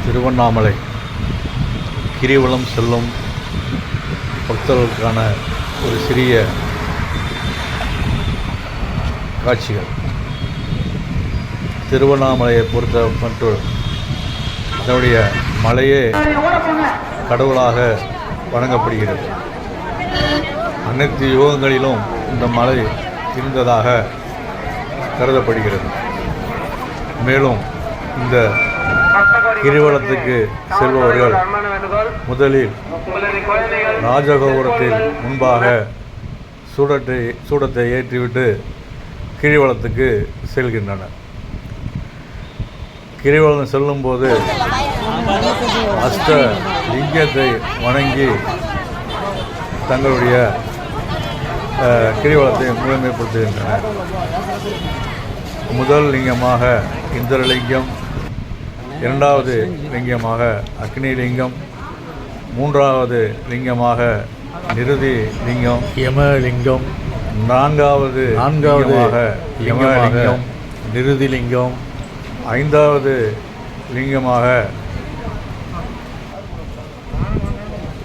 திருவண்ணாமலை கிரிவலம் செல்லும் பக்தர்களுக்கான ஒரு சிறிய காட்சிகள். திருவண்ணாமலையை பொறுத்த மற்றும் அதனுடைய மலையே கடவுளாக வணங்கப்படுகிறது. அனைத்து யுகங்களிலும் இந்த மலை இருந்ததாக கருதப்படுகிறது. மேலும் இந்த கிரிவலத்துக்கு செல்பவர்கள் முதலில் ராஜகோபுரத்தில் முன்பாக சூடத்தை ஏற்றிவிட்டு கிரிவலத்துக்கு செல்கின்றனர். கிரிவலம் செல்லும்போது அஷ்ட லிங்கத்தை வணங்கி தங்களுடைய கிரிவலத்தை முழுமைப்படுத்துகின்றனர். முதல் லிங்கமாக இந்திரலிங்கம், இரண்டாவது லிங்கமாக அக்னி லிங்கம், மூன்றாவது லிங்கமாக நிருதி லிங்கம், யமலிங்கம், நான்காவது யமலிங்கம், நிருதி லிங்கம், ஐந்தாவது லிங்கமாக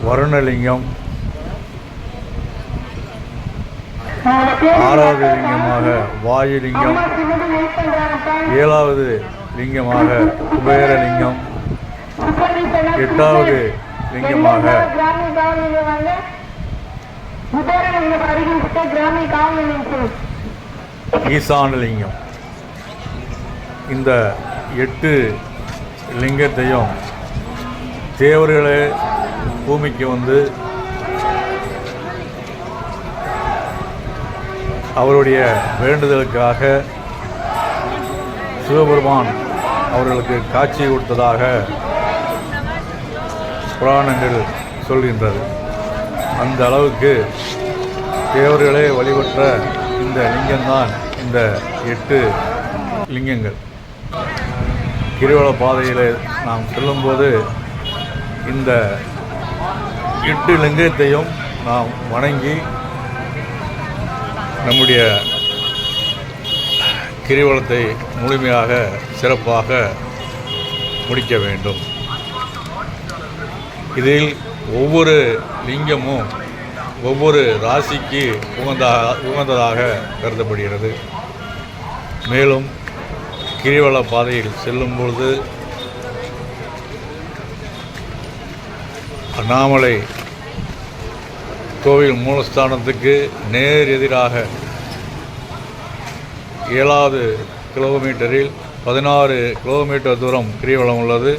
வருணலிங்கம், ஆறாவது லிங்கமாக வாயுலிங்கம், ஏழாவது லிங்கமாக குபேரலிங்கம், எட்டாவது லிங்கமாக ஈசானலிங்கம். இந்த 8 லிங்கத்தையும் தேவர்களே பூமிக்கு வந்து அவருடைய வேண்டுதலுக்காக சிவபெருமான் அவர்களுக்கு காட்சி கொடுத்ததாக புராணங்கள் சொல்கின்றது. அந்த அளவுக்கு தேவர்களே வழிபட்ட இந்த லிங்கம்தான் இந்த 8 லிங்கங்கள். கிரிவல பாதையில் நாம் செல்லும்போது இந்த 8 லிங்கத்தையும் நாம் வணங்கி நம்முடைய கிரிவலத்தை முழுமையாக சிறப்பாக முடிக்க வேண்டும். இதில் ஒவ்வொரு லிங்கமும் ஒவ்வொரு ராசிக்கு உகந்ததாக கருதப்படுகிறது. மேலும் கிரிவல பாதையில் செல்லும்பொழுது அண்ணாமலை கோவில் மூலஸ்தானத்துக்கு நேர் எதிராக 7வது கிலோமீட்டரில் 16 கிலோமீட்டர் தூரம் கிரிவலம் உள்ளது.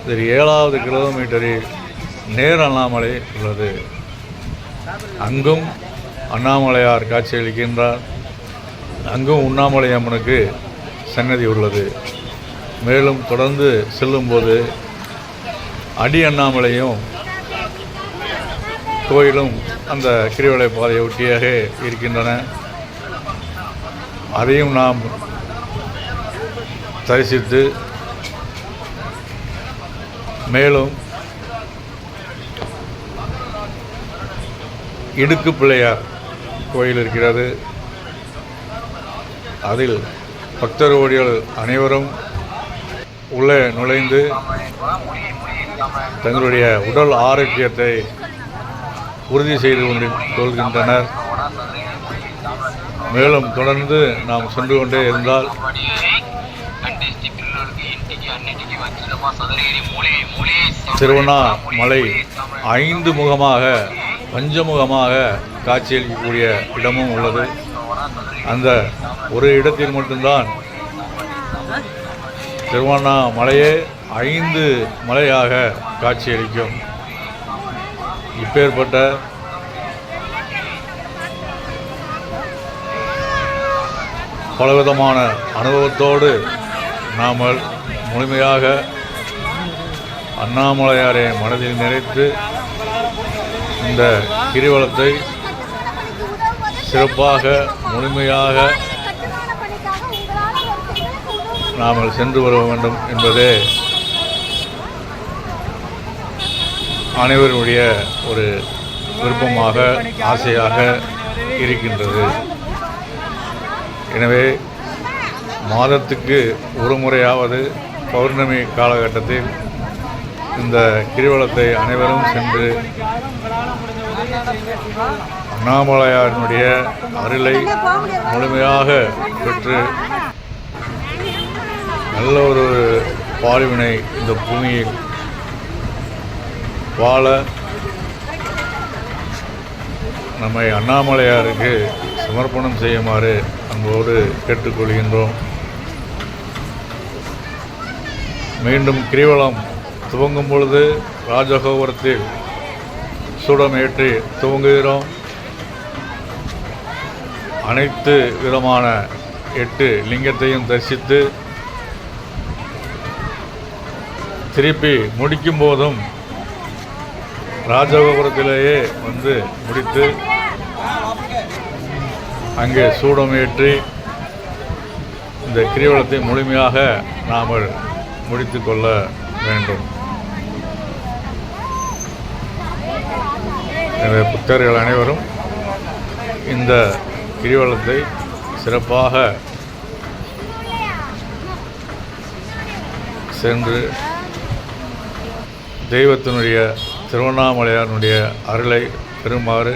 இதில் 7வது கிலோமீட்டரில் நேர் அண்ணாமலை உள்ளது. அங்கும் அண்ணாமலையார் காட்சியளிக்கின்றார். அங்கும் உண்ணாமலை அம்மனுக்கு சன்னதி உள்ளது. மேலும் தொடர்ந்து செல்லும்போது அடி அண்ணாமலையும் கோயிலும் அந்த கிரிவலை பாதையை ஒட்டியாக இருக்கின்றன. அதையும் நாம் தரிசித்து மேலும் இடுக்கு பிள்ளையார் கோயில் இருக்கிறது. அதில் பக்தர்கள் அனைவரும் உள்ளே நுழைந்து தங்களுடைய உடல் ஆரோக்கியத்தை உறுதி செய்து கொள்கின்றனர். மேலும் தொடர்ந்து நாம் சென்று கொண்டே இருந்தால் திருவண்ணாமலை 5 முகமாக பஞ்சமுகமாக காட்சியளிக்கக்கூடிய இடமும் உள்ளது. அந்த ஒரு இடத்தில் மட்டும்தான் திருவண்ணாமலையே 5 மலையாக காட்சியளிக்கும். இப்பேற்பட்ட பலவிதமான அனுபவத்தோடு நாம் முழுமையாக அண்ணாமலையாரை மனதில் நினைத்து இந்த கிரிவலத்தை சிறப்பாக முழுமையாக நாம் சென்று வர வேண்டும் என்பதே அனைவருடைய ஒரு விருப்பமாக ஆசையாக இருக்கின்றது. எனவே மாதத்துக்கு ஒரு முறையாவது பௌர்ணமி காலகட்டத்தில் இந்த கிரிவலத்தை அனைவரும் சென்று அண்ணாமலையாரினுடைய அருளை முழுமையாக பெற்று நல்ல ஒரு வாழ்வினை இந்த பூமியில் வாழ நம்மை அண்ணாமலையாருக்கு சமர்ப்பணம் செய்யுமாறு அன்போடு கேட்டுக்கொள்கின்றோம். மீண்டும் கிரிவலம் துவங்கும் பொழுது ராஜகோபுரத்தில் சூடம் ஏற்றி துவங்குகிறோம். அனைத்து விதமான 8 லிங்கத்தையும் தரிசித்து திருப்பி முடிக்கும் போதும் ராஜகோபுரத்திலேயே வந்து முடித்து அங்கே சூடம் ஏற்றி இந்த கிரிவலத்தை முழுமையாக நாம் முடித்து கொள்ள வேண்டும். எனவே புத்தர்கள் அனைவரும் இந்த கிரிவலத்தை சிறப்பாக சென்று தெய்வத்தினுடைய திருவண்ணாமலையாருடைய அருளை பெறுமாறு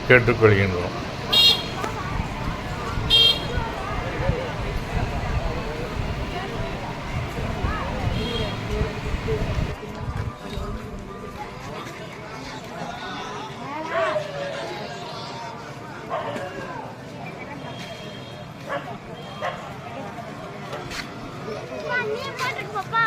கேட்டுக்கொள்கின்றோம். Papa,